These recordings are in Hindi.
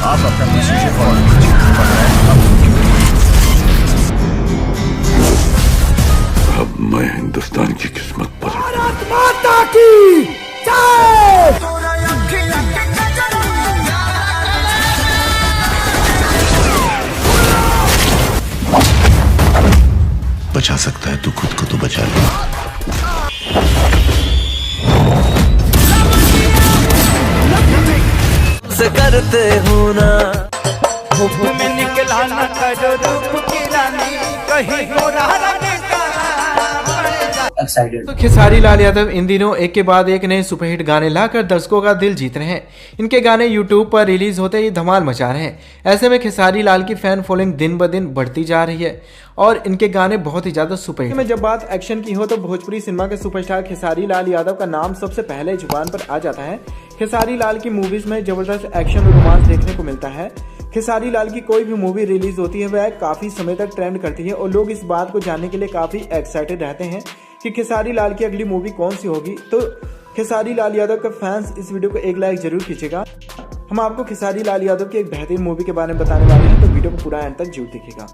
आप अपना प्रोसीजर फॉलो कीजिए। अब मैं हिंदुस्तान की किस्मत पर भारत माता की जय। बचा सकता है तू खुद को तो बचा ले। करते हो ना में निकला न करो रूप की रानी, कहीं हो रहा तो खेसारी लाल यादव इन दिनों एक के बाद एक नए सुपरहिट गाने लाकर दर्शकों का दिल जीत रहे हैं। इनके गाने यूट्यूब पर रिलीज होते ही धमाल मचा रहे हैं। ऐसे में खेसारी लाल की फैन फॉलोइंग दिन ब दिन बढ़ती जा रही है और इनके गाने बहुत ही ज्यादा सुपरहिट में। जब बात एक्शन की हो तो भोजपुरी सिनेमा के सुपरस्टार खेसारी लाल यादव का नाम सबसे पहले जुबान पर आ जाता है। खेसारी लाल की मूवीज में जबरदस्त एक्शन और रोमांस देखने को मिलता है। खेसारी लाल की कोई भी मूवी रिलीज होती है वह काफी समय तक ट्रेंड करती है और लोग इस बात को जानने के लिए काफी एक्साइटेड रहते हैं कि खेसारी लाल की अगली मूवी कौन सी होगी। तो खेसारी लाल यादव के फैंस इस वीडियो को एक लाइक जरूर कीजिएगा। हम आपको खेसारी लाल यादव की एक बेहतरीन मूवी के बारे में बताने वाले हैं, तो वीडियो को पूरा एंड तक जरूर देखिएगा।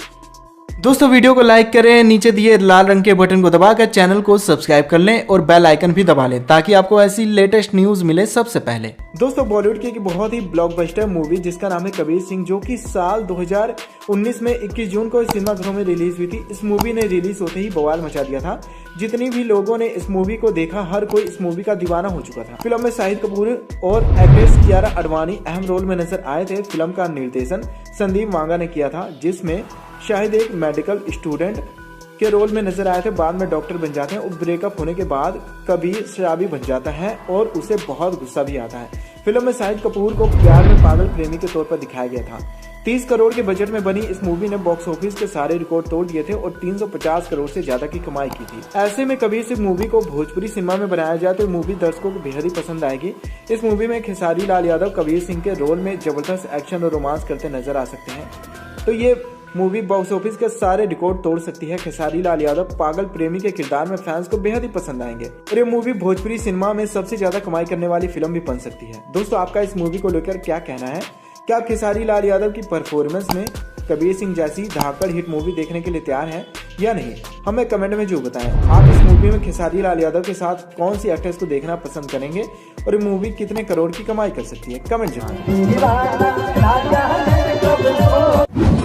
दोस्तों वीडियो को लाइक करें, नीचे दिए लाल रंग के बटन को दबाकर चैनल को सब्सक्राइब कर लें और बेल आइकन भी दबा लें ताकि आपको ऐसी लेटेस्ट न्यूज मिले सबसे पहले। दोस्तों बॉलीवुड की एक बहुत ही ब्लॉकबस्टर मूवी जिसका नाम है कबीर सिंह, जो कि साल 2019 में 21 जून को सिनेमाघरों में रिलीज हुई थी। इस मूवी ने रिलीज होते ही बवाल मचा दिया था। जितनी भी लोगों ने इस मूवी को देखा हर कोई इस मूवी का दीवाना हो चुका था। फिल्म में शाहिद कपूर और एक्ट्रेस कियारा आडवाणी अहम रोल में नजर आए थे। फिल्म का निर्देशन संदीप वांगा ने किया था, जिसमें शाहिद एक मेडिकल स्टूडेंट के रोल में नजर आए थे। बाद में डॉक्टर बन जाते हैं और ब्रेकअप होने के बाद कबीर शराबी बन जाता है और उसे बहुत गुस्सा भी आता है। फिल्म में शाहिद कपूर को प्यार में पागल प्रेमी के तौर पर दिखाया गया था। 30 करोड़ के बजट में बनी इस मूवी ने बॉक्स ऑफिस के सारे रिकॉर्ड तोड़ दिए थे और 350 करोड़ से ज्यादा की कमाई की थी। ऐसे में कबीर सिंह मूवी को भोजपुरी सिनेमा में बनाया जाए तो मूवी दर्शकों को बेहद ही पसंद आएगी। इस मूवी में खेसारी लाल यादव कबीर सिंह के रोल में जबरदस्त एक्शन और रोमांस करते नजर आ सकते हैं। तो ये मूवी बॉक्स ऑफिस के सारे रिकॉर्ड तोड़ सकती है। खेसारी लाल यादव पागल प्रेमी के किरदार में फैंस को बेहद ही पसंद आएंगे और ये मूवी भोजपुरी सिनेमा में सबसे ज्यादा कमाई करने वाली फिल्म भी बन सकती है। दोस्तों आपका इस मूवी को लेकर क्या कहना है? क्या आप खेसारी लाल यादव की परफॉर्मेंस में कबीर सिंह जैसी धाकड़ हिट मूवी देखने के लिए तैयार हैं या नहीं? हमें कमेंट में जो बताएं। आप इस मूवी में खेसारी लाल यादव के साथ कौन सी एक्ट्रेस को देखना पसंद करेंगे और ये मूवी कितने करोड़ की कमाई कर सकती है? कमेंट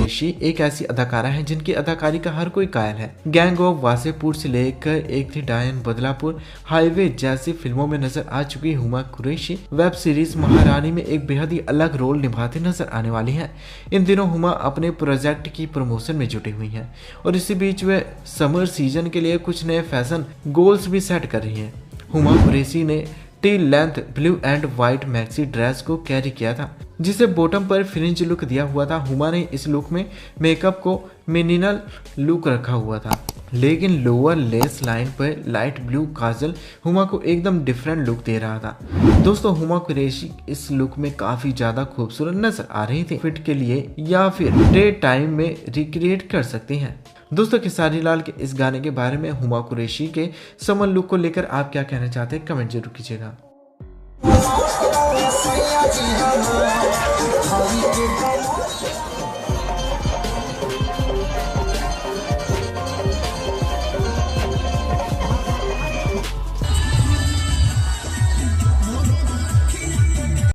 ऋषि एक ऐसी अदाकारा है जिनकी अदाकारी का हर कोई कायल है। गैंग ऑफ वासेपुर से लेकर एक थी डायन बदलापुर, हाईवे जैसी फिल्मों में नजर आ चुकी हुमा कुरैशी वेब सीरीज महारानी में एक बेहद ही अलग रोल निभाते नजर आने वाली है। इन दिनों हुमा अपने प्रोजेक्ट की प्रमोशन में जुटी हुई है और इसी बीच वे समर सीजन के लिए कुछ नए फैशन गोल्स भी सेट कर रही है। हुमा कुरैशी ने T length blue and white maxi dress को कैरी किया था जिसे बॉटम पर फ्रिंज लुक दिया हुआ था। हुमा ने इस लुक में मेकअप को मिनिमल लुक रखा हुआ था, लेकिन लोअर लेस लाइन पर लाइट ब्लू काजल हुमा को एकदम डिफरेंट लुक दे रहा था। दोस्तों हुमा कुरैशी इस लुक में काफी ज्यादा खूबसूरत नजर आ रही थी। फिट के लिए या फिर डे टाइम में रिक्रिएट कर सकती हैं। दोस्तों खेसारी लाल के इस गाने के बारे में हुमा कुरैशी के समर लुक को लेकर आप क्या कहना चाहते हैं? कमेंट जरूर कीजिएगा।